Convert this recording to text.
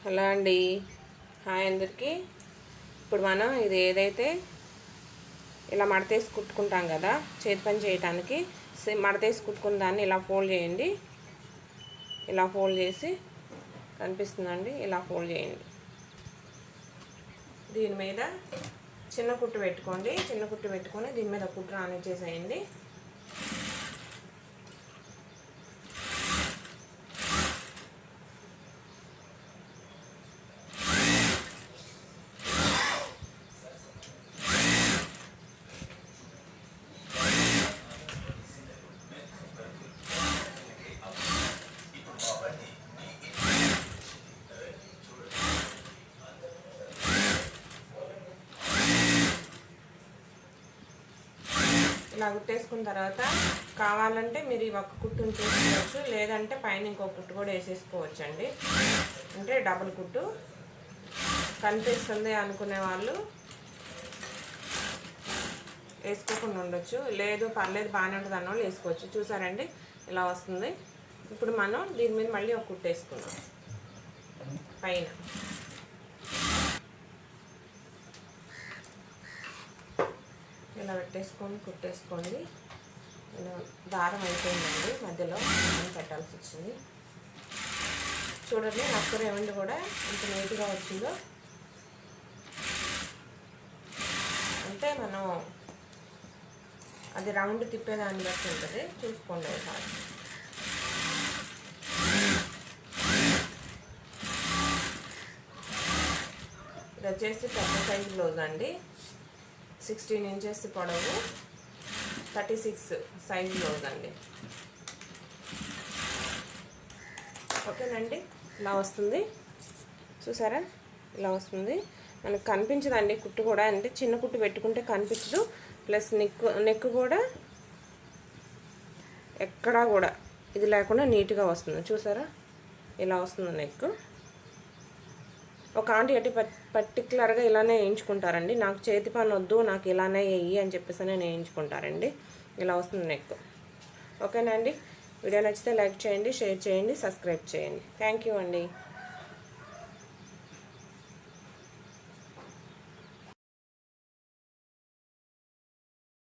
Hello అండి, hi అందరికీ. ఇప్పుడు మనం ఇది ఏదైతే ఇలా మడతేసి కుట్టుకుంటాం కదా చేతి పని చేయడానికి, మడతేసి కుట్టుకున్న దాన్ని ఇలా ఫోల్డ్ చేయండి. ఇలా ఫోల్డ్ చేసి కనిపిస్తుందండి, ఇలా ఫోల్డ్ చేయండి. దీని మీద చిన్న కుట్టు పెట్టుకోండి. చిన్న కుట్టు పెట్టుకొని దీని మీద కుట్టు రానిచ్చేసేయండి. ఇలా కుట్టేసుకున్న తర్వాత కావాలంటే మీరు ఈ ఒక్క కుట్టు ఉంచేసుకోవచ్చు, లేదంటే పైన ఇంకో కుట్టు కూడా వేసేసుకోవచ్చు అండి. అంటే డబుల్ కుట్టు కనిపిస్తుంది అనుకునే వాళ్ళు వేసుకోకుండా ఉండొచ్చు, లేదు పర్లేదు బాగానే ఉంటుంది అన్న వాళ్ళు వేసుకోవచ్చు. చూసారండి, ఇలా వస్తుంది. ఇప్పుడు మనం దీని మీద మళ్ళీ ఒక కుట్టు వేసుకున్నాం. పైన ఇలా పెట్టేసుకొని కుట్టేసుకోండి. దారం అయిపోయిందండి, మధ్యలో పెట్టాల్సి వచ్చింది. చూడండి నక్కర ఏమండి కూడా ఇంత నీట్గా వచ్చిందో. అంటే మనం అది రౌండ్ తిప్పేదాన్ని బట్టి ఉంటుంది, చూసుకోండి ఒకసారి. ఇది వచ్చేసి పెద్ద సైజు బ్లౌజ్ అండి, 16 ఇంచెస్ పొడవు, 36 సైజ్ బ్లౌజ్ అండి. ఓకేనండి, ఇలా వస్తుంది. చూసారా, ఇలా వస్తుంది. మనకు కనిపించదండి కుట్టు కూడా, అంటే చిన్న కుట్టు పెట్టుకుంటే కనిపించదు. ప్లస్ నెక్ కూడా ఎక్కడా కూడా ఇది లేకుండా నీట్గా వస్తుంది. చూసారా, ఇలా వస్తుంది నెక్. ఒక ఆంటీ అట్టి పర్టికులర్గా ఇలానే వేయించుకుంటారండి. నాకు చేతి పని వద్దు, నాకు ఇలానే వేయి అని చెప్పేసి నేను వేయించుకుంటారండి. ఇలా వస్తుంది నెక్. ఓకేనండి, వీడియో నచ్చితే లైక్ చేయండి, షేర్ చేయండి, సబ్స్క్రైబ్ చేయండి. థ్యాంక్ యూ అండి.